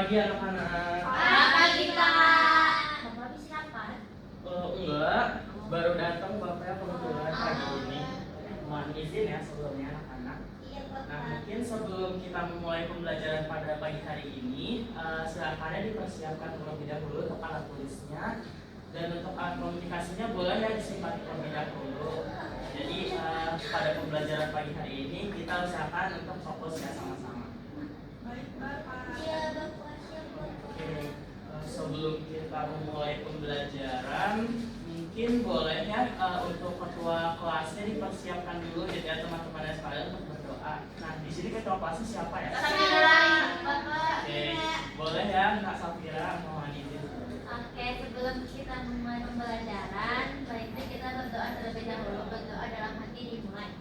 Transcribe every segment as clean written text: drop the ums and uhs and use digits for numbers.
pagi anak-anak. Selamat pagi Pak. Bapak habis rapat? Enggak, baru datang bapaknya kebetulan pagi ini. Mohon izin ya sebelumnya anak-anak. Iya Nah, Bapak. mungkin sebelum kita memulai pembelajaran pada pagi hari ini, silakan ya dipersiapkan terlebih dahulu untuk alat tulisnya dan untuk alat komunikasinya boleh ya disimpan terlebih dahulu. Jadi pada pembelajaran pagi hari ini kita usahakan untuk fokus ya sama-sama. Iya Bapak, siap Bapak. Oke, sebelum kita memulai pembelajaran, mungkin boleh ya untuk ketua kelasnya dipersiapkan dulu jadi ya teman-temannya sekalian untuk berdoa. Nah, di sini ketua kelasnya siapa ya? Safira, Bapak. Oke, boleh ya Kak Safira, mohon izin. Oke, sebelum kita memulai pembelajaran, baiknya kita berdoa terlebih dahulu. Berdoa dalam hati dimulai.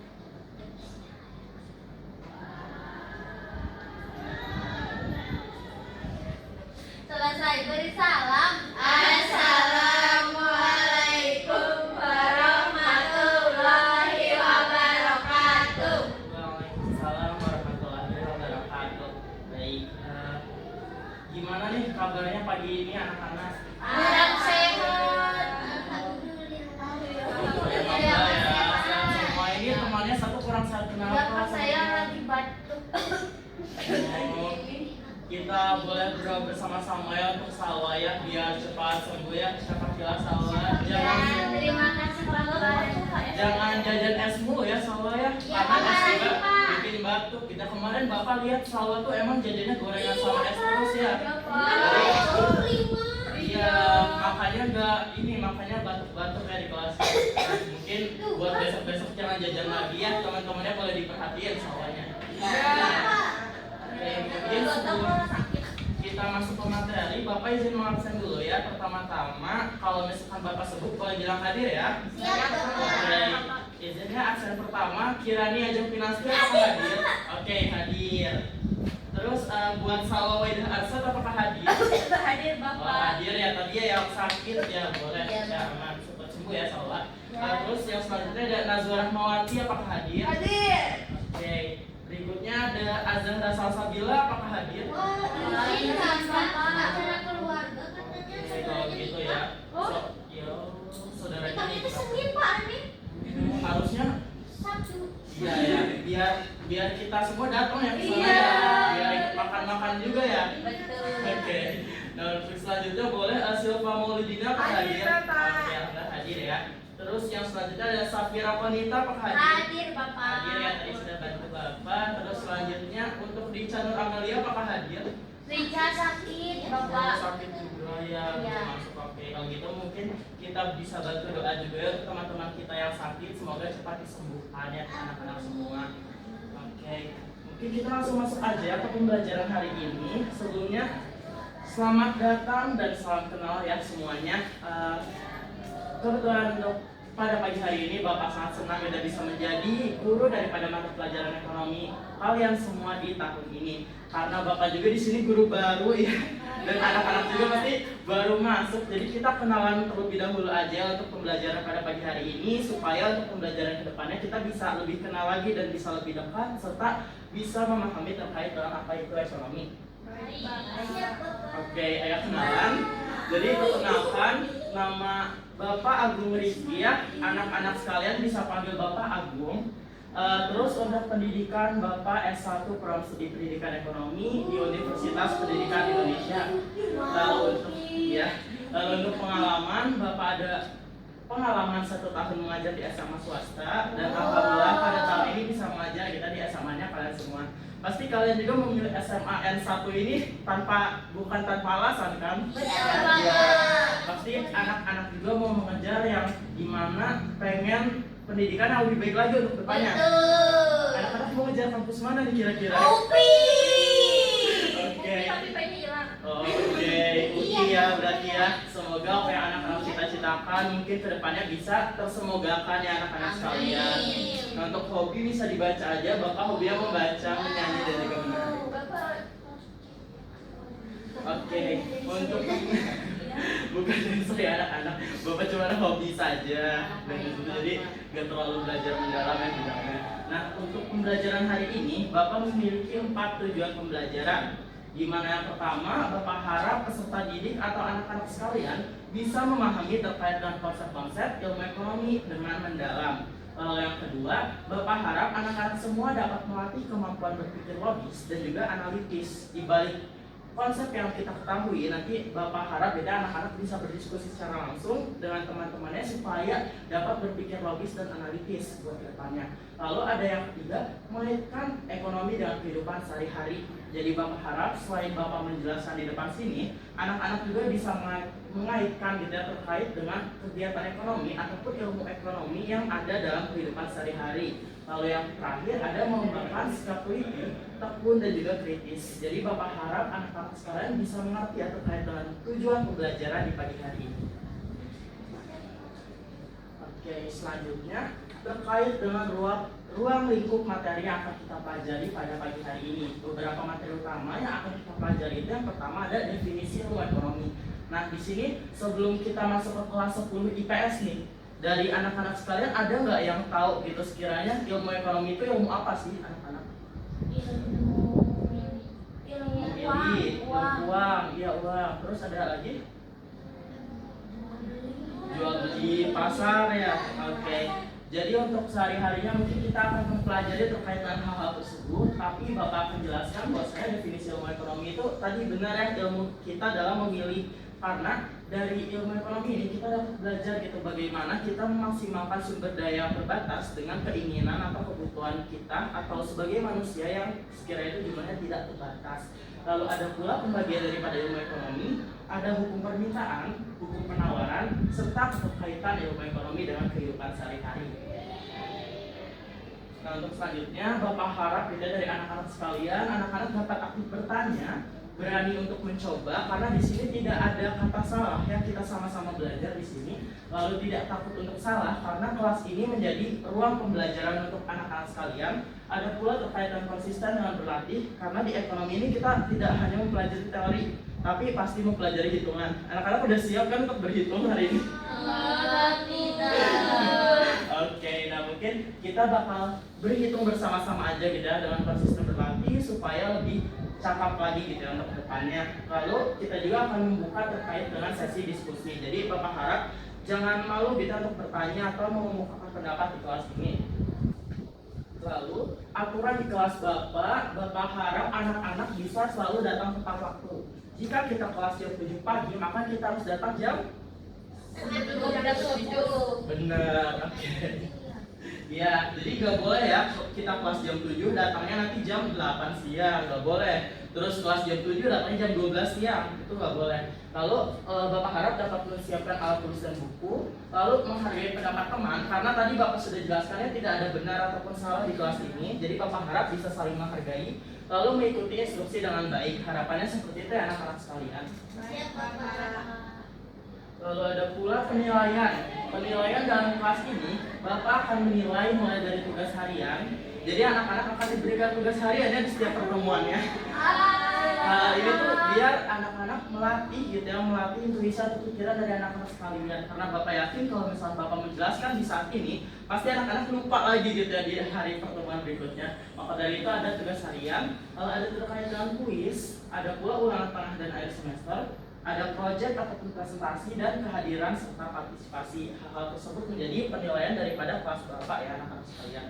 Selesai beri salam. Assalamualaikum warahmatullahi wabarakatuh. Waalaikumsalam warahmatullahi wabarakatuh. Baik, gimana nih kabarnya pagi ini anak-anak? Kurang sehat. Alhamdulillah ya, sehat semua. Ini temannya satu kurang sehat kenapa? Bapak saya lagi batuk. Oh, kita boleh berdoa bersama-sama ya untuk Salwa ya biar cepat sembuh ya. Syafaqillah Salwa. Ya, terima kasih Bapak. Jangan jajan es mulu ya Salwa ya. Ya, Karena es makasih, juga Pak. bikin batuk. Kita kemarin Bapak lihat Salwa tuh emang jajannya gorengan sama es terus ya. Iya, makanya batuk-batuk ya di kelas. Nah, mungkin buat besok-besok jangan jajan lagi ya. Teman-temannya boleh diperhatiin Salwanya. Oke, mungkin sebelum kita masuk ke materi, Bapak izin mengabsen dulu ya. Pertama-tama, kalau misalkan Bapak sebut boleh bilang hadir ya. Siap, Bapak. Oke, izinnya absen pertama, Kirani Ajeng Pinasri apakah hadir? Oke, hadir. Terus buat Salwa Waidah Arsad apakah hadir? Hadir Oh, hadir ya, tadi ya yang sakit ya boleh Iya, ya aman, cepat sembuh ya Salwa. Terus yang selanjutnya ada Nazwa Rahmawati apakah hadir? Hadir. Oke, berikutnya ada Azhar Salsabila apakah hadir? Acara keluarga katanya. Oke, kalau gitu ya. Saudaranya nih. Harusnya iya ya, biar kita semua datang ya ke sana Iya. ya. Biar ikut makan-makan juga ya. Betul. Oke. Nah, untuk selanjutnya boleh Silva Maulidina apakah hadir? Oke, Alhamdulillah hadir ya. Terus yang selanjutnya ada Safira Konita apakah hadir? Hadir Bapak. Hadir ya, tadi sudah bantu Bapak. Terus selanjutnya untuk Rica Nur Amelia apakah hadir? Rica sakit Oh, Bapak. sakit juga ya, Iya. masuk. Oke, kalau gitu mungkin kita bisa bantu doa juga ya untuk teman-teman kita yang sakit, semoga cepat disembuhkan ya anak-anak semua. Oke, mungkin kita langsung masuk aja ke pembelajaran hari ini. Sebelumnya selamat datang dan salam kenal ya semuanya. Kebetulan untuk pada pagi hari ini Bapak sangat senang sudah bisa menjadi guru daripada mata pelajaran ekonomi kalian semua di tahun ini. Karena Bapak juga di sini guru baru ya, dan anak-anak juga pasti baru masuk. Jadi kita kenalan terlebih dahulu aja untuk pembelajaran pada pagi hari ini supaya untuk pembelajaran kedepannya kita bisa lebih kenal lagi dan bisa lebih dekat serta bisa memahami terkait dengan apa itu ekonomi. Siap Bapak. Oke, ayo kenalan. Jadi perkenalkan, nama Bapak Agung Rizky ya. Anak-anak sekalian bisa panggil Bapak Agung. Terus untuk pendidikan Bapak S1 Program Studi Pendidikan Ekonomi di Universitas Pendidikan Indonesia. Lalu untuk pengalaman Bapak ada pengalaman 1 tahun mengajar di SMA swasta dan alhamdulillah pada tahun ini bisa mengajar kita di SMA-nya kalian semua. Pasti kalian juga memilih SMA N1 ini bukan tanpa alasan kan? Ya, pasti anak-anak juga mau mengejar yang dimana pengen pendidikan yang lebih baik lagi untuk depannya. Betul. Anak-anak mau ngejar kampus mana nih kira-kira? Upi. Oke. Tapi pengen hilang. Oke, UI ya berarti ya. Semoga apa yang anak-anak cita-citakan mungkin kedepannya bisa tersemogakan ya anak-anak sekalian. Nah, untuk hobi bisa dibaca aja. Bapak hobinya membaca, menyanyi dan juga menari. Oke, untuk bukan dancer ya anak-anak. Bapak cuma hobi saja dan itu jadi gak terlalu belajar mendalam ya bidangnya. Nah, untuk pembelajaran hari ini Bapak memiliki 4 tujuan pembelajaran. Di mana yang pertama, Bapak harap peserta didik atau anak-anak sekalian bisa memahami terkait dengan konsep-konsep ilmu ekonomi dengan mendalam. Lalu yang kedua, Bapak harap anak-anak semua dapat melatih kemampuan berpikir logis dan juga analitis. Di balik konsep yang kita ketahui, nanti Bapak harap anak-anak bisa berdiskusi secara langsung dengan teman-temannya supaya dapat berpikir logis dan analitis buat depannya. Lalu ada yang ketiga, mengaitkan ekonomi dengan kehidupan sehari-hari. Jadi Bapak harap selain Bapak menjelaskan di depan sini, anak-anak juga bisa mengaitkan gitu ya, terkait dengan kegiatan ekonomi ataupun ilmu ekonomi yang ada dalam kehidupan sehari-hari. Lalu yang terakhir ada mengembangkan sikap teliti, tekun dan juga kritis. Jadi Bapak harap anak-anak sekalian bisa mengerti ya, terkait dengan tujuan pembelajaran di pagi hari ini. Oke, selanjutnya terkait dengan ruang lingkup materi yang akan kita pelajari pada pagi hari ini. Beberapa materi utama yang akan kita pelajari itu yang pertama ada definisi ilmu ekonomi. Nah, di sini sebelum kita masuk ke kelas 10 IPS nih, dari anak-anak sekalian ada nggak yang tahu gitu sekiranya ilmu ekonomi itu ilmu apa sih anak-anak? Ilmu uang, iya uang. Terus ada lagi? Jual beli pasar ya. Oke. Jadi untuk sehari-harinya mungkin kita akan mempelajari terkait dengan hal-hal tersebut, tapi Bapak akan jelaskan bahwa saya definisi ilmu ekonomi itu tadi benar ya, ilmu kita dalam memilih, karena dari ilmu ekonomi ini kita dapat belajar gitu bagaimana kita memaksimalkan sumber daya terbatas dengan keinginan atau kebutuhan kita atau sebagai manusia yang sekiranya itu jumlahnya tidak terbatas. Lalu ada pula pembagian daripada ilmu ekonomi, ada hukum permintaan, hukum penawaran, serta keterkaitan ilmu ekonomi dengan kehidupan sehari-hari. Nah, untuk selanjutnya Bapak harap beda dari anak-anak sekalian, anak-anak dapat aktif bertanya, berani untuk mencoba, karena di sini tidak ada kata salah ya, kita sama-sama belajar di sini. Lalu tidak takut untuk salah, karena kelas ini menjadi ruang pembelajaran untuk anak-anak sekalian. Ada pula terkait dengan konsisten dengan berlatih, karena di ekonomi ini kita tidak hanya mempelajari teori, tapi pasti mempelajari hitungan. Anak-anak udah siap kan untuk berhitung hari ini? Oke, nah mungkin kita bakal berhitung bersama-sama aja gitu ya, dengan konsisten berlatih supaya lebih cakap lagi gitu ya untuk depannya. Lalu kita juga akan membuka terkait dengan sesi diskusi. Jadi Bapak harap jangan malu gitu untuk bertanya atau mengemukakan pendapat di kelas ini. Lalu aturan di kelas Bapak harap anak-anak bisa selalu datang tepat waktu. Jika kita kelas jam 7 pagi, maka kita harus datang jam 7. bener, oke. Ya, jadi nggak boleh ya kita kelas jam 7 datangnya nanti jam 8 siang, nggak boleh. Terus kelas jam 7 datangnya jam 12 siang, itu nggak boleh. Lalu Bapak harap dapat menyiapkan alat tulis dan buku, lalu menghargai pendapat teman, karena tadi Bapak sudah jelaskannya tidak ada benar ataupun salah di kelas ini. Jadi Bapak harap bisa saling menghargai, lalu mengikuti instruksi dengan baik. Harapannya seperti itu ya anak-anak sekalian. Lalu ada pula penilaian. Penilaian dalam kelas ini, Bapak akan menilai mulai dari tugas harian. Jadi anak-anak akan diberikan tugas hariannya di setiap pertemuannya. Ini tuh biar anak-anak melatih gitu ya, melatih intuisi atau pikiran dari anak-anak sekalian. Karena Bapak yakin kalau misalnya Bapak menjelaskan di saat ini, pasti anak-anak lupa lagi gitu ya di hari pertemuan berikutnya. Maka dari itu ada tugas harian, lalu ada terkait dengan kuis, ada pula ulangan tengah dan akhir semester, ada proyek ataupun presentasi dan kehadiran serta partisipasi. Hal-hal tersebut menjadi penilaian daripada kelas Bapak ya anak-anak sekalian.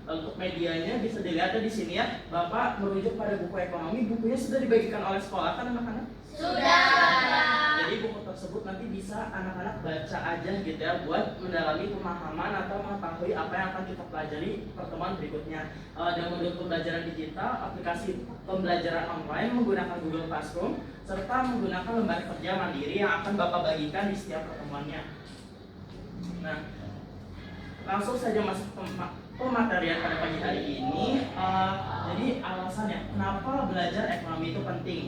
Untuk medianya bisa dilihat di sini ya, Bapak merujuk pada buku ekonomi. Bukunya sudah dibagikan oleh sekolah kan anak-anak? Sudah. Jadi buku tersebut nanti bisa anak-anak baca aja gitu ya, buat mendalami pemahaman atau mengetahui apa yang akan kita pelajari pertemuan berikutnya. Ada modul pembelajaran digital, aplikasi pembelajaran online menggunakan Google Classroom, serta menggunakan lembar kerja mandiri yang akan Bapak bagikan di setiap pertemuannya. Nah, langsung saja masuk ke pematerian pada pagi hari ini. Jadi alasannya kenapa belajar ekonomi itu penting.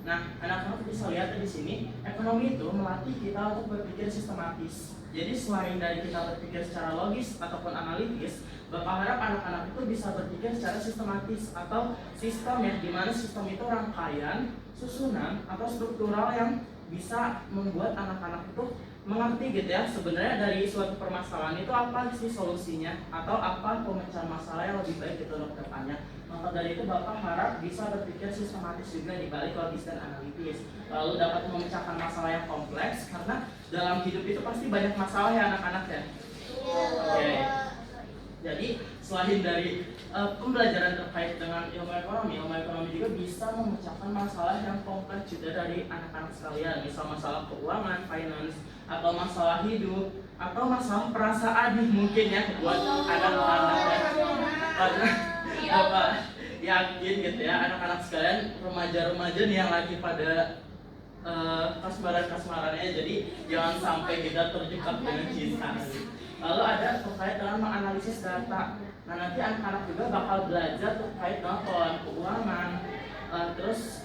Nah, anak-anak bisa lihat di sini, ekonomi itu melatih kita untuk berpikir sistematis. Jadi selain dari kita berpikir secara logis ataupun analitis, Bapak harap anak-anak itu bisa berpikir secara sistematis atau sistem yang dimana sistem itu rangkaian, susunan atau struktural yang bisa membuat anak-anak itu mengerti gitu ya sebenarnya dari suatu permasalahan itu apa sih solusinya atau apa pemecahan masalah yang lebih baik gitu untuk depannya. Maka dari itu Bapak harap bisa berpikir sistematis juga di balik logis dan analitis, lalu dapat memecahkan masalah yang kompleks karena dalam hidup itu pasti banyak masalah ya anak-anak ya. Oke. Jadi selain dari pembelajaran terkait dengan ilmu ekonomi juga bisa memecahkan masalah yang kompleks juga dari anak-anak sekalian. Misal masalah keuangan, finance, atau masalah hidup, atau masalah perasaan mungkin ya buat anak-anak ya. Karena Bapak yakin gitu ya anak-anak sekalian remaja-remaja nih yang lagi pada kasmaran-kasmarannya, jadi jangan sampai kita terjebak dengan cinta. Lalu ada terkait dengan menganalisis data. Nah nanti anak-anak juga bakal belajar terkait dengan pengelolaan keuangan, terus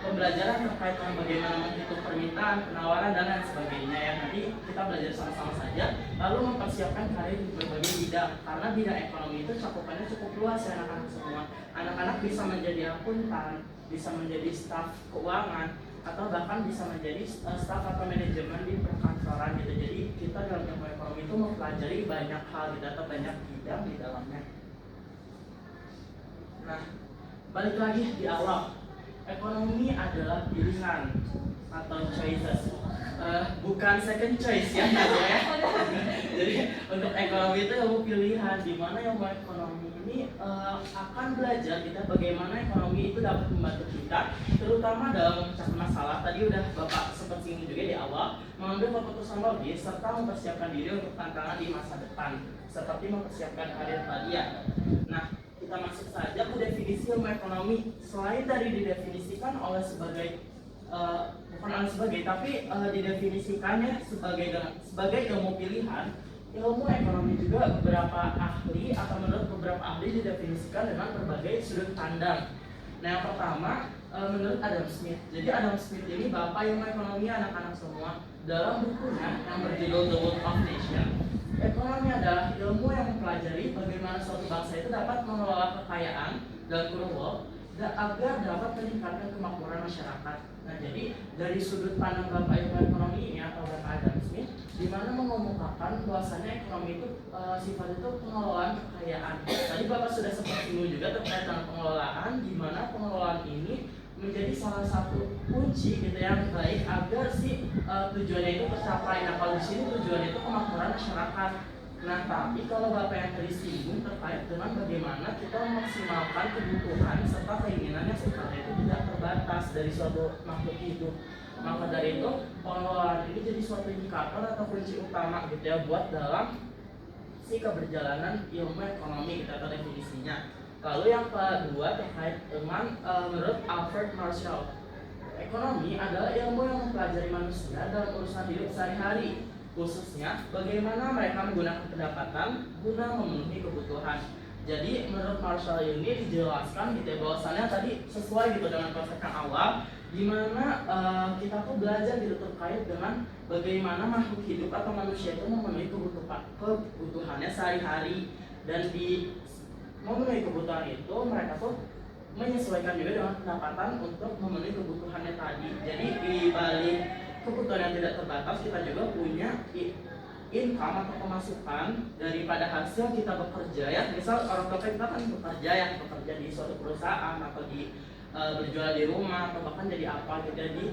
pembelajaran terkait dengan bagaimana menghitung permintaan, penawaran dan lain sebagainya ya. Nanti kita belajar sama-sama saja, lalu mempersiapkan karir di berbagai bidang. Karena bidang ekonomi itu cakupannya cukup luas ya anak-anak semua. Anak-anak bisa menjadi akuntan, bisa menjadi staf keuangan, atau bahkan bisa menjadi staf atau manajemen di perkantoran gitu. Jadi kita dalam ilmu ekonomi itu mempelajari banyak hal gitu atau banyak bidang di dalamnya. Nah, balik lagi di awal, ekonomi adalah pilihan atau choices, bukan second choice ya ya. Jadi untuk ekonomi itu ilmu pilihan, di mana ilmu ekonomi ini akan belajar kita bagaimana ekonomi itu dapat membantu kita, terutama dalam memecahkan masalah. Tadi udah Bapak sempat singgung juga di awal, mengambil keputusan logis serta mempersiapkan diri untuk tantangan di masa depan, seperti mempersiapkan karir tadi ya. Nah, kita masuk saja ke definisi ilmu ekonomi. Selain dari didefinisikan oleh bukan oleh sebagai, tapi didefinisikannya sebagai ilmu pilihan, ilmu ekonomi juga beberapa ahli atau menurut beberapa ahli didefinisikan dengan berbagai sudut pandang. Nah yang pertama menurut Adam Smith. Jadi Adam Smith ini bapak ilmu ekonomi anak-anak semua. Dalam bukunya yang berjudul The Wealth of Nation, ekonomi adalah ilmu yang mempelajari bagaimana suatu bangsa itu dapat mengelola kekayaan dalam kurung wealth dan agar dapat meningkatkan kemakmuran masyarakat. Nah, jadi dari sudut pandang Bapak ilmu ekonomi ini atau Bapak Adam Smith, di mana mengemukakan bahwasannya ekonomi itu sifat itu pengelolaan kekayaan. Tadi Bapak sudah sempat singgung juga terkait dengan pengelolaan, di mana pengelolaan ini menjadi salah satu kunci gitu yang baik agar tujuannya itu tercapai. Nah, kalau di sini tujuannya itu kemakmuran masyarakat. Nah, tapi kalau Bapak yang tadi singgung terkait dengan bagaimana kita memaksimalkan kebutuhan serta keinginan yang sifatnya itu tidak terbatas dari suatu makhluk hidup. Maka dari itu, pengelolaan ini jadi suatu indikator atau kunci utama gitu ya buat dalam keberjalanan ilmu ekonomi kita atau definisinya. Lalu yang kedua terkait dengan menurut Alfred Marshall, ekonomi adalah ilmu yang mempelajari manusia dalam urusan hidup sehari-hari, khususnya bagaimana mereka menggunakan pendapatan guna memenuhi kebutuhan. Jadi menurut Marshall ini dijelaskan gitu ya bahwasannya tadi sesuai gitu dengan konsep yang awal, di mana kita tuh belajar gitu terkait dengan bagaimana makhluk hidup atau manusia itu memenuhi kebutuhannya sehari-hari, dan di memenuhi kebutuhan itu mereka tuh menyesuaikan juga dengan pendapatan untuk memenuhi kebutuhannya tadi. Jadi di balik kebutuhan yang tidak terbatas, kita juga punya income atau pemasukan daripada hasil kita bekerja ya. Misal orang tua kita kan bekerja di suatu perusahaan atau berjual di rumah atau bahkan jadi apa gitu ya, di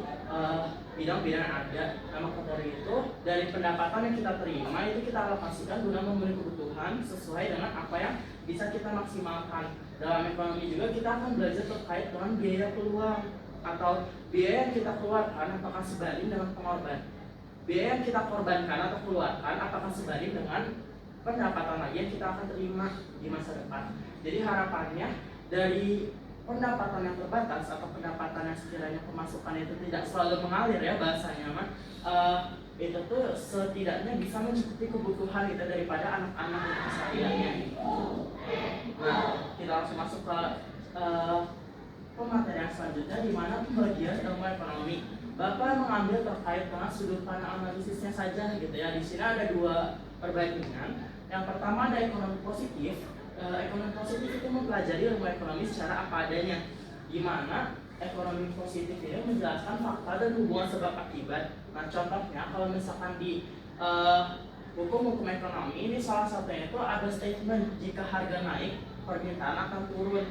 bidang-bidang yang ada. Nah, maka dari itu dari pendapatan yang kita terima itu kita alokasikan guna memenuhi kebutuhan sesuai dengan apa yang bisa kita maksimalkan. Dalam ekonomi juga kita akan belajar terkait dengan biaya peluang atau biaya yang kita keluarkan apakah sebanding dengan biaya yang kita korbankan atau keluarkan apakah sebanding dengan pendapatan lagi yang kita akan terima di masa depan. Jadi harapannya dari pendapatan yang terbatas atau pendapatan yang sekiranya pemasukan itu tidak selalu mengalir ya bahasanya mah, itu tuh setidaknya bisa mencukupi kebutuhan kita daripada anak-anak yang kesehariannya. Nah, kita langsung masuk ke pematerian selanjutnya, di mana pembagian ilmu ekonomi. Bapak mengambil terkait dengan sudut pandang analisisnya saja gitu ya. Di sini ada dua perbandingan. Yang pertama ada ekonomi positif. Ekonomi positif itu mempelajari ilmu ekonomi secara apa adanya, di mana ekonomi positif ini menjelaskan fakta dan hubungan sebab akibat. Nah, contohnya kalau misalkan di hukum-hukum ekonomi ini salah satunya itu ada statement jika harga naik, permintaan akan turun.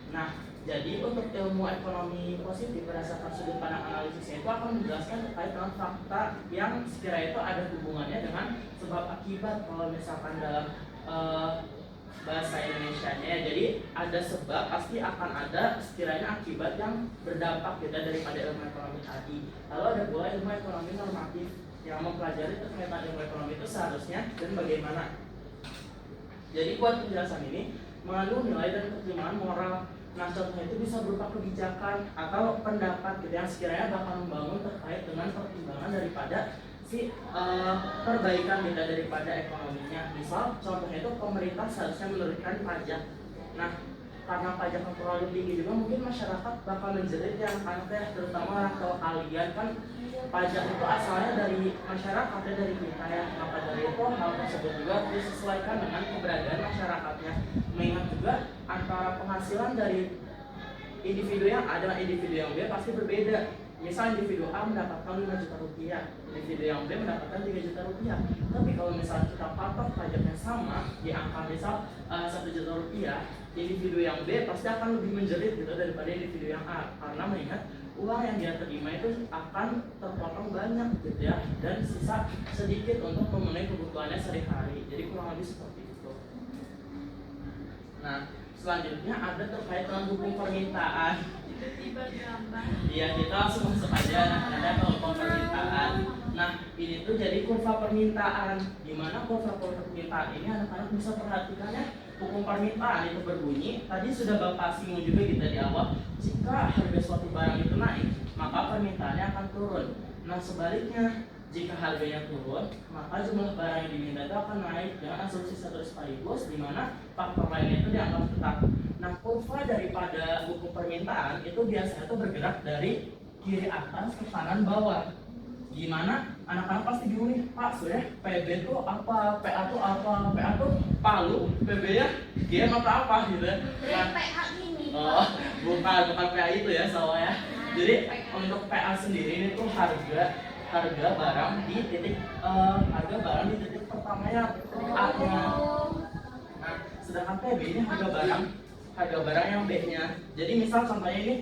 Nah, jadi untuk ilmu ekonomi positif berdasarkan sudut pandang analisisnya itu akan menjelaskan terkait dengan fakta yang sekiranya itu ada hubungannya dengan sebab akibat. Kalau misalkan dalam bahasa Indonesianya ya, jadi ada sebab pasti akan ada sekiranya akibat yang berdampak beda daripada ilmu ekonomi tadi. Lalu ada pula ilmu ekonomi normatif yang mempelajari terkait ilmu ekonomi itu seharusnya dan bagaimana. Jadi buat penjelasan ini mengandung nilai dan pertimbangan moral. Nah, contohnya itu bisa berupa kebijakan atau pendapat gitu yang sekiranya bakal membangun terkait dengan pertimbangan daripada si perbaikan kita daripada ekonominya. Misal contohnya itu pemerintah seharusnya menurunkan pajak. Nah, karena pajak yang terlalu tinggi juga mungkin masyarakat bakal menjerit yang aneh, terutama orang tua kalian kan pajak itu asalnya dari masyarakat ya, dari kita ya. Maka dari itu hal tersebut juga disesuaikan dengan keberadaan masyarakatnya. Mengingat juga antara penghasilan dari individu yang A dengan individu yang B pasti berbeda. Misal individu A mendapatkan 5 juta rupiah, individu yang B mendapatkan 3 juta rupiah. Tapi kalau misalnya kita patok pajaknya sama di angka misal 1 juta rupiah, individu yang B pasti akan lebih menjerit gitu daripada individu yang A, karena mengingat uang yang dia terima itu akan terpotong banyak gitu ya, dan sisa sedikit untuk memenuhi kebutuhannya sehari-hari. Jadi kurang lebih seperti itu. Nah, selanjutnya ada terkait dengan hukum permintaan. Iya, kita langsung masuk aja ada hukum permintaan. Nah, ini tuh jadi kurva permintaan. Gimana kurva permintaan ini anak-anak bisa perhatikan ya. Hukum permintaan itu berbunyi, tadi sudah Bapak singgung juga kita di awal, jika harga suatu barang itu naik, maka permintaannya akan turun. Nah, sebaliknya, jika harganya turun, maka jumlah barang yang diminta itu akan naik dengan asumsi satu sekaligus, di mana faktor lainnya itu dianggap tetap. Nah, kurva daripada hukum permintaan itu biasanya itu bergerak dari kiri atas ke kanan bawah. Gimana? Anak-anak pasti bingung nih, Pak, sudah PB itu apa, PA itu apa, PA itu palu, PB nya game apa gitu. Nah, PA ini. oh, bukan PA itu ya soalnya. Jadi untuk PA sendiri ini tuh harga barang di titik pertamanya, titik A-nya. Nah, sedangkan PB ini harga barang yang B-nya. Jadi misal contohnya ini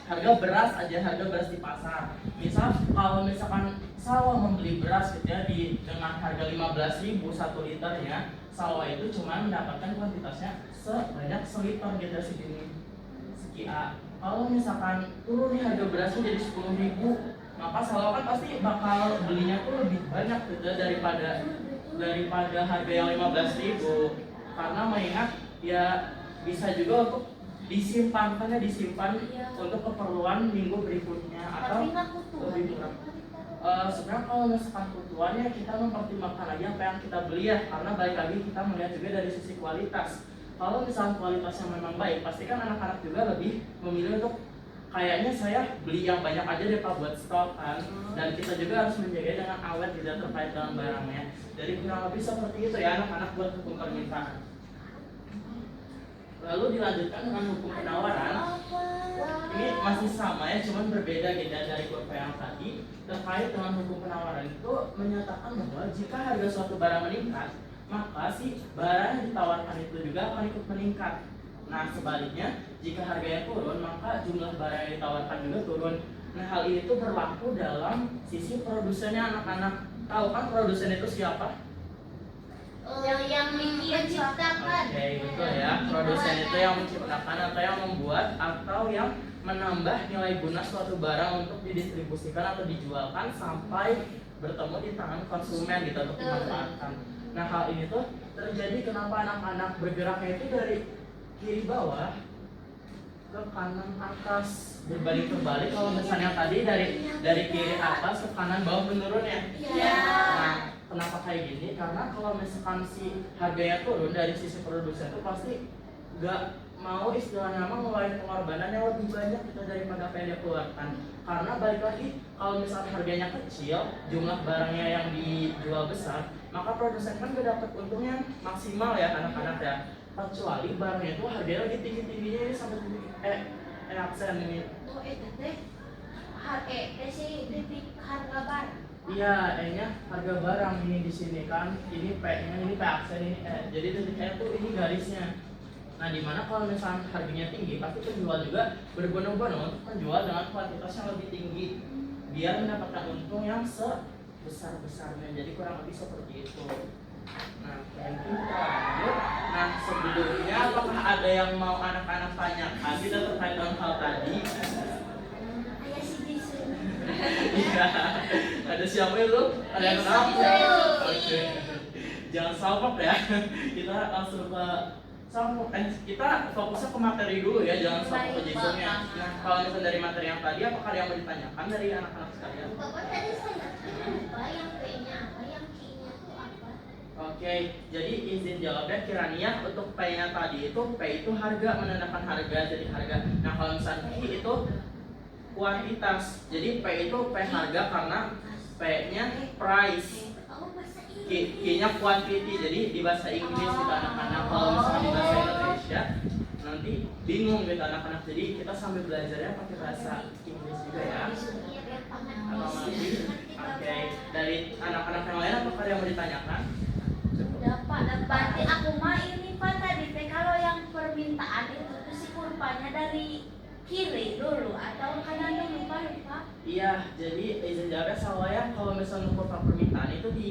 harga beras aja, harga beras di pasar. Misal kalau misalkan Salwa membeli beras gitu ya dengan harga 15.000 1 liternya, Salwa itu cuma mendapatkan kuantitasnya sebanyak seliter gitu segini, seki A. Kalau misalkan turun nih harga berasnya jadi 10.000, maka Salwa kan pasti bakal belinya tuh lebih banyak gitu daripada harga yang 15.000, karena mengingat ya bisa juga untuk disimpan untuk keperluan minggu berikutnya atau lebih murah. Sebenarnya kalau misalkan kebutuhannya kita mempertimbangkan lagi apa yang kita beli ya, karena balik lagi kita melihat juga dari sisi kualitas. Kalau misalnya kualitasnya memang baik, pasti kan anak-anak juga lebih memilih untuk kayaknya saya beli yang banyak aja deh Pak buat stok kan. Dan kita juga harus menjaga dengan awet tidak terkait dengan barangnya. Jadi kurang lebih seperti itu ya anak-anak buat hukum permintaan. Lalu dilanjutkan dengan hukum penawaran. Ini masih sama ya, cuman berbeda gitu dari kurva yang tadi. Terkait dengan hukum penawaran itu menyatakan bahwa jika harga suatu barang meningkat, maka si barang yang ditawarkan itu juga akan ikut meningkat. Nah, sebaliknya jika harganya turun, maka jumlah barang yang ditawarkan juga turun. Nah, hal ini tuh berlaku dalam sisi produsennya. Anak-anak tahu kan produsen itu siapa? Yang menciptakan. Oke, betul ya. Produsen itu yang menciptakan atau yang membuat atau yang menambah nilai guna suatu barang untuk didistribusikan atau dijualkan sampai bertemu di tangan konsumen gitu untuk dimanfaatkan. Nah, hal ini tuh terjadi kenapa anak-anak bergeraknya itu dari kiri bawah ke kanan atas, berbalik terbalik. Kalau misalnya tadi dari kiri atas ke kanan bawah menurun ya. Nah, kenapa kayak gini? Karena kalau misalkan si harganya turun dari sisi produsen itu pasti nggak mau istilahnya ngeluarin pengorbanan yang lebih banyak gitu daripada apa yang dia keluarkan. Karena balik lagi, kalau misalnya harganya kecil, jumlah barangnya yang dijual besar, maka produsen kan gak dapat untungnya maksimal ya anak-anak ya. Kecuali barangnya itu harganya lagi tinggi-tingginya sampai absen ini. Oh, itu teh harga sih di harga barang. Iya, E-nya harga barang ini di sini kan. Ini P-nya, ini P aksen ini E. Jadi titik E tuh ini garisnya. Nah, dimana kalau misalnya harganya tinggi, pasti penjual juga berbondong-bondong untuk menjual dengan kuantitas yang lebih tinggi biar mendapatkan untung yang sebesar-besarnya. Jadi kurang lebih seperti itu. Nah, mungkin kita lanjut. Nah, sebelumnya apakah ada yang mau anak-anak tanyakan tidak terkait dengan hal tadi? Ayah si Jason. Iya. Ada siapa itu? Ada yang kenal? Oke. Jangan salpok ya. Kita langsung ke salpok. Kita fokusnya ke materi dulu ya, jangan salpok ke Jasonnya. Nah, kalau misalnya dari materi yang tadi, apakah ada yang mau ditanyakan dari anak-anak sekalian? Bapak tadi saya lupa yang P-nya apa, yang Q-nya tuh apa? Oke, jadi izin jawabnya Kirania untuk P-nya tadi itu P itu harga, menandakan harga, jadi harga. Nah, kalau misalnya Q itu kuantitas. Jadi P itu P harga karena P-nya price. Oh, bahasa Q-nya quantity. Jadi di bahasa Inggris gitu anak-anak. Kalau misalnya di bahasa Indonesia nanti bingung gitu anak-anak. Jadi kita sambil belajarnya pakai bahasa Inggris juga ya. Atau masih? Oke, dari anak-anak yang lain apakah ada yang mau ditanyakan? Dapat. Berarti aku mah ini Pak tadi teh kalau yang permintaan itu tuh si kurvanya dari kiri dulu atau kanan dulu Pak? Iya, jadi izin jawabnya saya kalau misalnya kurva permintaan itu di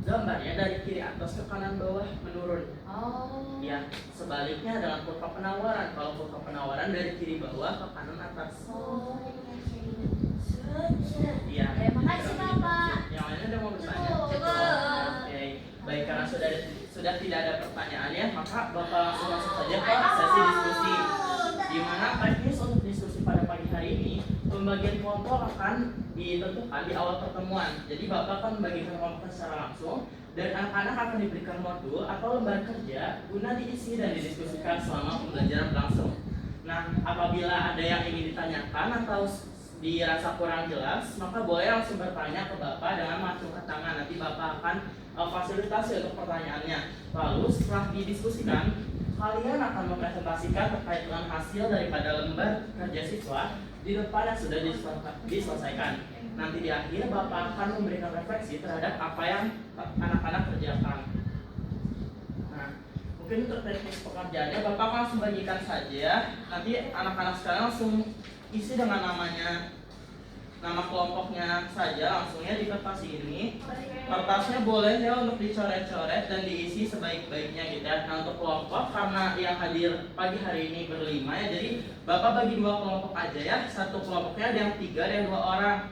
gambarnya dari kiri atas ke kanan bawah menurun. Oh. Ya, sebaliknya dengan kurva penawaran. Kalau kurva penawaran dari kiri bawah ke kanan atas. Oh. Iya. Terima kasih Bapak. Yang lainnya ada mau bertanya? Cukup. Oke, baik karena sudah tidak ada pertanyaan ya, maka Bapak langsung masuk saja ke sesi diskusi. Di mana teknis untuk diskusi pada pagi hari ini, pembagian kelompok akan ditentukan di awal pertemuan. Jadi Bapak akan membagikan kelompok secara langsung dan anak-anak akan diberikan modul atau lembar kerja guna diisi dan didiskusikan selama pembelajaran berlangsung. Nah, apabila ada yang ingin ditanyakan atau dirasa kurang jelas, maka boleh langsung bertanya ke Bapak dengan mengacungkan tangan. Nanti Bapak akan fasilitasi untuk pertanyaannya. Lalu setelah didiskusikan, kalian akan mempresentasikan terkait dengan hasil daripada lembar kerja siswa di depan yang sudah diselesaikan. Nanti di akhir Bapak akan memberikan refleksi terhadap apa yang anak-anak kerjakan. Nah, mungkin untuk teknis pekerjaannya Bapak langsung bagikan saja. Nanti anak-anak sekarang langsung isi dengan nama kelompoknya saja langsungnya di kertas ini. Kertasnya boleh ya untuk dicoret-coret dan diisi sebaik-baiknya gitu ya. Nah, untuk kelompok karena yang hadir pagi hari ini berlima ya, jadi Bapak bagi 2 kelompok aja ya. Satu kelompoknya ada yang 3 dan 2 orang.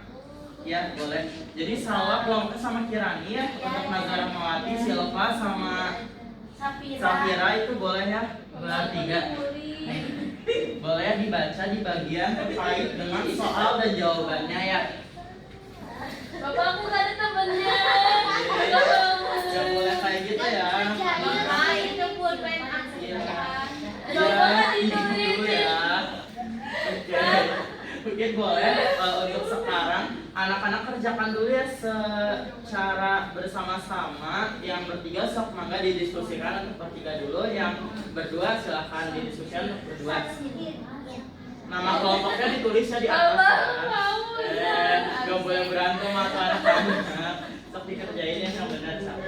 Ya, boleh. Jadi Salwa kelompoknya sama Kirani ya. Untuk Nazara Mawati, Silva sama Safira itu boleh ya. Bertiga. Boleh ya dibaca di bagian terkait dengan soal dan jawabannya ya. Bapak aku gak ada temennya. Ya boleh kayak gitu ya. Bapak itu pulpen Iya. Bapak kan Iya, ditulis. dulu ya. Oke. Mungkin boleh untuk sekarang anak-anak kerjakan dulu ya secara bersama-sama. Yang bertiga sok mangga didiskusikan untuk bertiga dulu. Yang berdua silahkan didiskusikan untuk berdua. Nama kelompoknya ditulisnya di atas kan. Gak boleh berantem atau anak-anak. Sok dikerjain yang benar sama.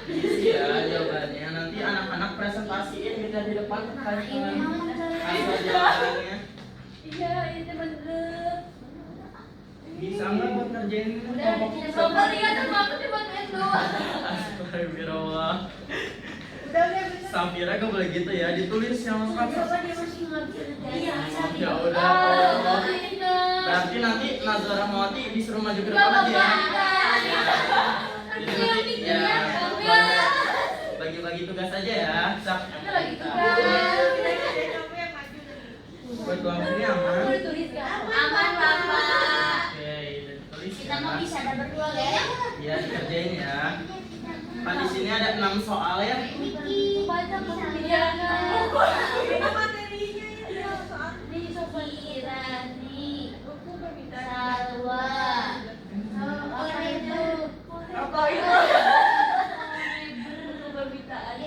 Diisi ya jawabannya. Nanti anak-anak presentasiin kita di depan terkait dengan hasil jawabannya. Iya, itu bener. Bisa nggak buat ngerjain kelompok? Bapak lihat sama aku cuma doang. Astagfirullah. Udah bener. Safira gak boleh gitu ya, ditulis yang lengkap. Bapak dia masih ngambil. Iya, Ya udah. Berarti nanti Nazara Mawati disuruh maju ke depan aja ya. Jadi nanti ya bagi-bagi tugas aja ya. Sak. Buat kelompoknya aman. Aman Bapak. Oke, ditulis Kita ya. mau bisa ada berdua ya. Ya dikerjain ya. Pak di sini ada 6 soal ya. Baca pembelajaran. Kirani, Salwa, apa itu? Apa itu? Permintaan.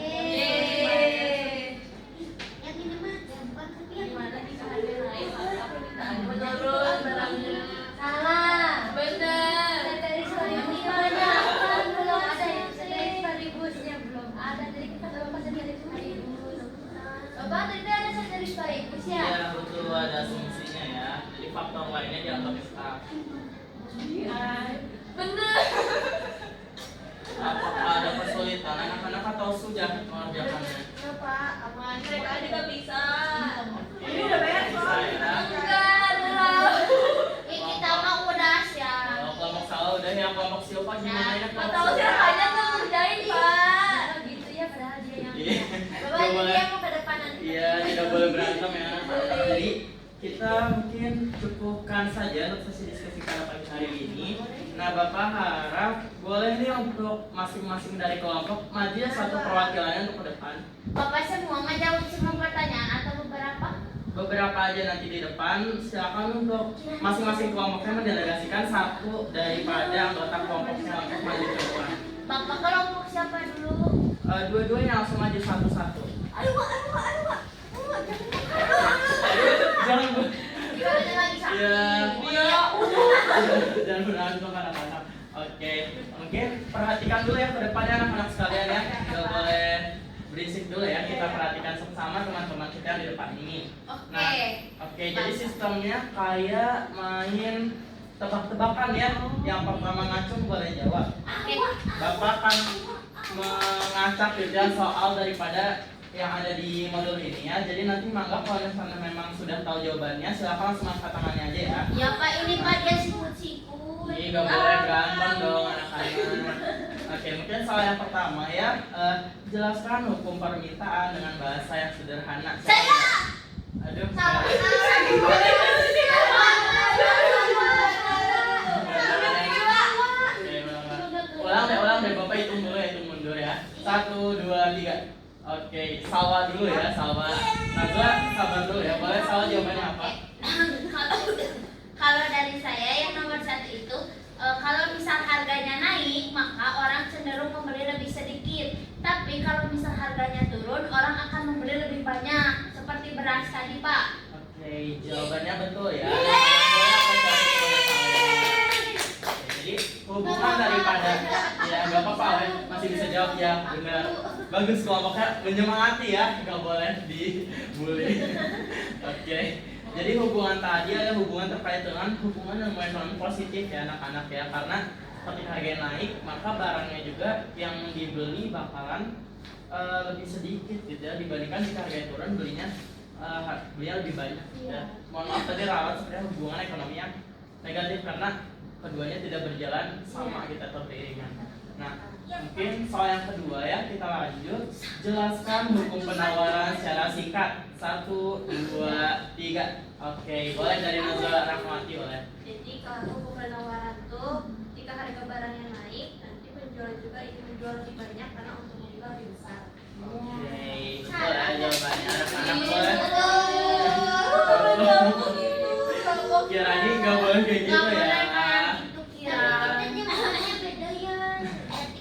atau sudah mengerjakannya? Ya Pak, aman. Mereka aja gak bisa. Ini udah bayar soal. Enggak, belum. Kita mah udah siap. Kalau kelompok salah udah ya, kelompok Silva gimana ya? Gak tau siapanya tuh ngerjain Pak. Gitu ya, padahal dia yang Iya. Bapak Nggak ini boleh. yang mau ke depan nanti. Iya, tidak boleh berantem ya. Jadi kita mungkin cukupkan saja untuk sesi diskusi pada pagi hari ini. Nah, Bapak harap boleh nih untuk masing-masing dari kelompok maju satu perwakilannya untuk ke depan. Bapak semua menjawab semua pertanyaan atau beberapa? Beberapa aja nanti di depan. Silakan untuk masing-masing kelompoknya mendelegasikan satu daripada anggota kelompoknya untuk maju ke depan. Bapak kelompok siapa dulu? Dua-duanya langsung maju satu-satu. Aduh, Jangan bu. gimana lagi sakit? Iya. Jangan berantem anak-anak. Oke, mungkin perhatikan dulu ya ke depannya anak-anak sekalian ya. Gak boleh berisik dulu ya. Kita perhatikan sama teman-teman kita yang di depan ini. Nah, oke, jadi sistemnya kayak main tebak-tebakan ya. Yang pertama ngacung boleh jawab. Oke. Bapak akan mengacak juga soal daripada yang ada di modul ini ya. Jadi nanti mangga kalau misalnya memang sudah tahu jawabannya, silakan langsung angkat tangannya aja ya. Ya Pak, ini Pak dia sikut-sikut. Ini gak boleh berantem dong anak-anak. Oke, mungkin soal yang pertama ya, jelaskan hukum permintaan dengan bahasa yang sederhana. Saya. Aduh. Ulang deh, Bapak hitung dulu ya, hitung mundur ya. 1, 2, 3. Oke, Salwa dulu ya, Salwa. Najwa, sabar dulu ya. Boleh Salwa jawabannya apa? Kalau dari saya yang nomor 1 itu, kalau misal harganya naik, maka orang cenderung membeli lebih sedikit. Tapi kalau misal harganya turun, orang akan membeli lebih banyak. Seperti beras tadi, Pak. Oke, jawabannya betul ya. Jadi hubungan daripada ya nggak apa-apa ya, masih bisa jawab ya, benar. Bagus kelompoknya menyemangati ya, nggak boleh dibully. Oke, jadi hubungan tadi adalah hubungan terkait dengan hubungan yang ekonomi positif ya anak-anak ya, karena ketika harga naik maka barangnya juga yang dibeli bakalan lebih sedikit gitu ya dibandingkan jika harga turun belinya lebih banyak ya. Mohon maaf tadi ralat sebenarnya hubungan ekonomi yang negatif karena keduanya tidak berjalan sama kita beriringan. Nah, mungkin soal yang kedua ya kita lanjut. Jelaskan hukum penawaran secara singkat. 1, 2, 3. Oke, boleh dari Nazwa Rahmati boleh. Jadi kalau hukum penawaran tuh jika harga barangnya naik, nanti penjual juga ingin menjual lebih banyak karena untuk menjual lebih besar. Oke, betul ya jawabannya anak-anak boleh. Kira ini nggak boleh kayak gitu Nggak boleh ya. kayak gitu, Kira. Makanya beda ya.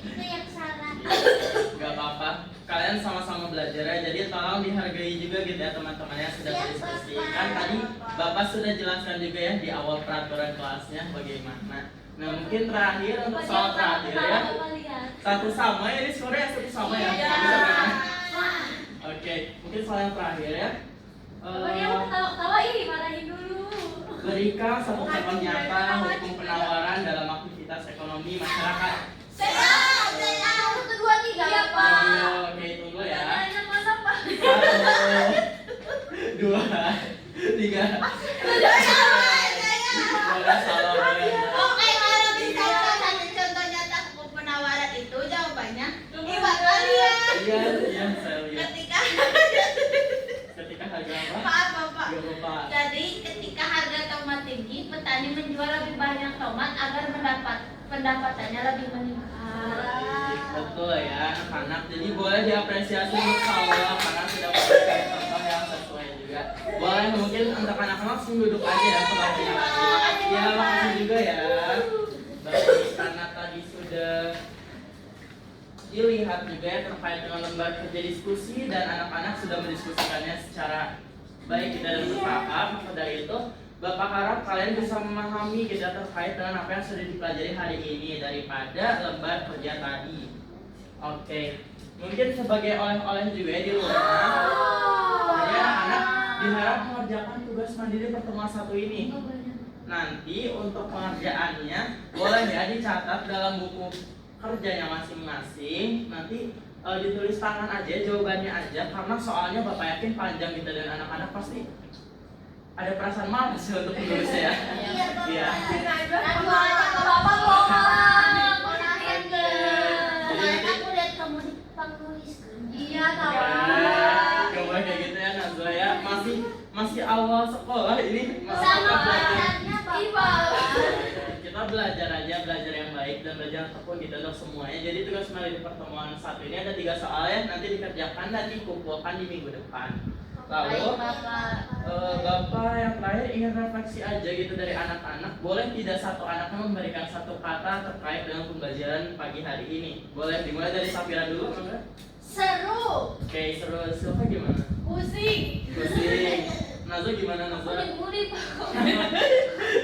Itu yang salah. Gak apa-apa, kalian sama-sama belajar ya. Jadi tolong dihargai juga gitu ya teman-teman yang sudah berdiskusikan. Tadi Bapak sudah jelaskan juga ya di awal peraturan kelasnya bagaimana. Nah mungkin terakhir untuk soal terakhir ya. Satu sama ya, ini skornya satu sama ya. Iya. Bisa kan? Oke, mungkin soal yang terakhir ya. Dia mau ketawa-ketawa ih, marahin dulu. Berikan satu contoh nyata hukum penawaran dalam aktivitas ekonomi masyarakat. Saya 1, 2, 3 ya Pak. Oke, tunggu ya. Pertanyaannya mana Pak? 1, 2, 3. Boleh salah boleh. Oke, kalau misalnya satu contoh nyata hukum penawaran itu jawabannya iwak kalian. Iya, saya lihat. Ketika Ketika harga apa? maaf Bapak. Gak apa-apa. Jadi ketika harga tomat tinggi, petani menjual lebih banyak tomat agar pendapatannya lebih meningkat. Betul ya anak-anak. Jadi boleh diapresiasi untuk Salwa karena sudah memberikan contoh yang sesuai juga. Boleh mungkin untuk anak-anak langsung duduk aja ya sepertinya. Ya makasih juga ya. Baik, karena tadi sudah dilihat juga ya terkait dengan lembar kerja diskusi dan anak-anak sudah mendiskusikannya secara baik kita dan bertahap. Maka dari itu Bapak harap kalian bisa memahami kita terkait dengan apa yang sudah dipelajari hari ini daripada lembar kerja tadi. Oke, mungkin sebagai oleh-oleh juga ya di rumah. Jadi anak-anak diharap mengerjakan tugas mandiri pertemuan satu ini. Nanti untuk pengerjaannya boleh ya dicatat dalam buku kerjanya masing-masing. Nanti ditulis tangan aja jawabannya aja, karena soalnya Bapak yakin panjang gitu dan anak-anak pasti ada perasaan malas untuk menulisnya ya. Iya. Aku aja ke bapak bohong. Kemarin aku lihat kamu di penulis. Iya tahu. Gak boleh kayak gitu ya Nazwa ya. Masih awal sekolah ini masih Sama awal belajar. pacarnya Iba. Kita belajar aja, belajar yang baik dan belajar yang tekun gitu untuk semuanya. Jadi tugas di pertemuan satu ini ada 3 soal ya, nanti dikerjakan dan dikumpulkan di minggu depan. Lalu Bapak yang terakhir ingin refleksi aja gitu dari anak-anak. Boleh tidak satu anaknya memberikan satu kata terkait dengan pembelajaran pagi hari ini? Boleh dimulai dari Safira dulu, Mangga? seru. Oke, seru. Silva gimana? Pusing. Pusing. Nazwa gimana Nazwa? Mudik-mudik.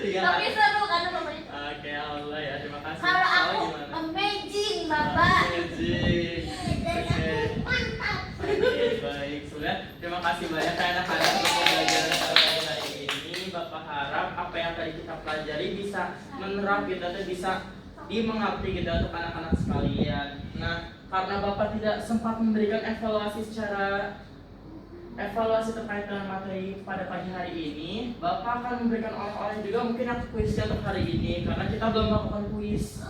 Tiga Tapi kata. seru karena bapaknya. Oke, Allah ya, terima kasih. Kalau Salwa aku gimana? amazing bapak. Amazing. Oke. Mantap. Oke, baik. Sudah, terima kasih banyak anak-anak untuk pembelajaran pada hari ini. Bapak harap apa yang tadi kita pelajari bisa menerap kita tuh bisa dimengerti kita untuk anak-anak sekalian. Nah, karena Bapak tidak sempat memberikan evaluasi terkait dengan materi pada pagi hari ini, Bapak akan memberikan oleh-oleh juga mungkin kuisnya untuk hari ini karena kita belum melakukan kuis.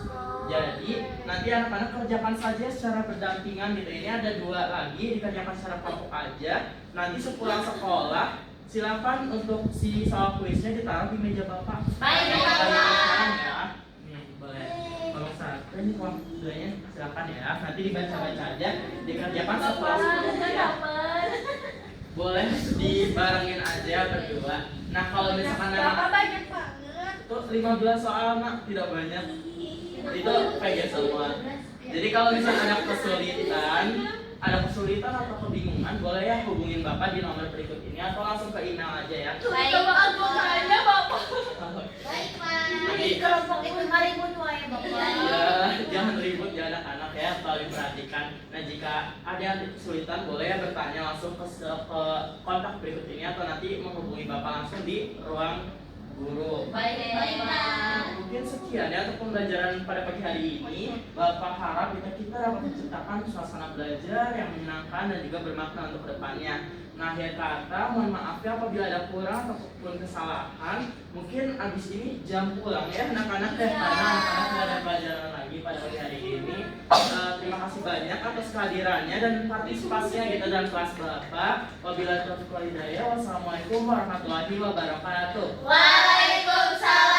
Jadi nanti anak-anak kerjakan saja secara berdampingan gitu. Ini ada 2 lagi, dikerjakan secara kelompok aja. Nanti sepulang sekolah silakan untuk si soal kuisnya ditaruh di meja Bapak. Baik, Bapak Bapak. ya. Nih, boleh. Kalau satu ini kelompok 2-nya silakan ya. Nanti dibaca-baca aja, dikerjakan sepulang sekolah. Boleh dibarengin aja berdua. Nah, kalau misalkan Bapak anak banyak banget. tuh 15 soal mak tidak banyak. Itu kayak semua. Jadi kalau misalnya ada kesulitan atau kebingungan, boleh ya hubungin Bapak di nomor berikut ini atau langsung ke email aja ya. Baik. Coba aku tanya bapak. Baik pak. Jadi- Kelompok itu mari tua ya bapak. Ya, jangan ribut ya anak-anak ya, paling perhatikan. Nah, jika ada yang kesulitan boleh ya bertanya langsung ke kontak berikut ini atau nanti menghubungi Bapak langsung di ruang guru. Baik pak. Mungkin sekian ya untuk pembelajaran pada pagi hari ini. Bapak harap kita dapat menciptakan suasana belajar yang menyenangkan dan juga bermakna untuk kedepannya. Nah, akhir kata, mohon maaf ya apabila ada kurang ataupun kesalahan. Mungkin abis ini jam pulang ya anak-anak ya, karena anak-anak tidak ada pelajaran lagi pada pagi hari ini. Terima kasih banyak atas kehadirannya dan partisipasinya kita dalam kelas Bapak. Wabillahi taufiq wal hidayah. Wassalamualaikum warahmatullahi wabarakatuh. Waalaikumsalam.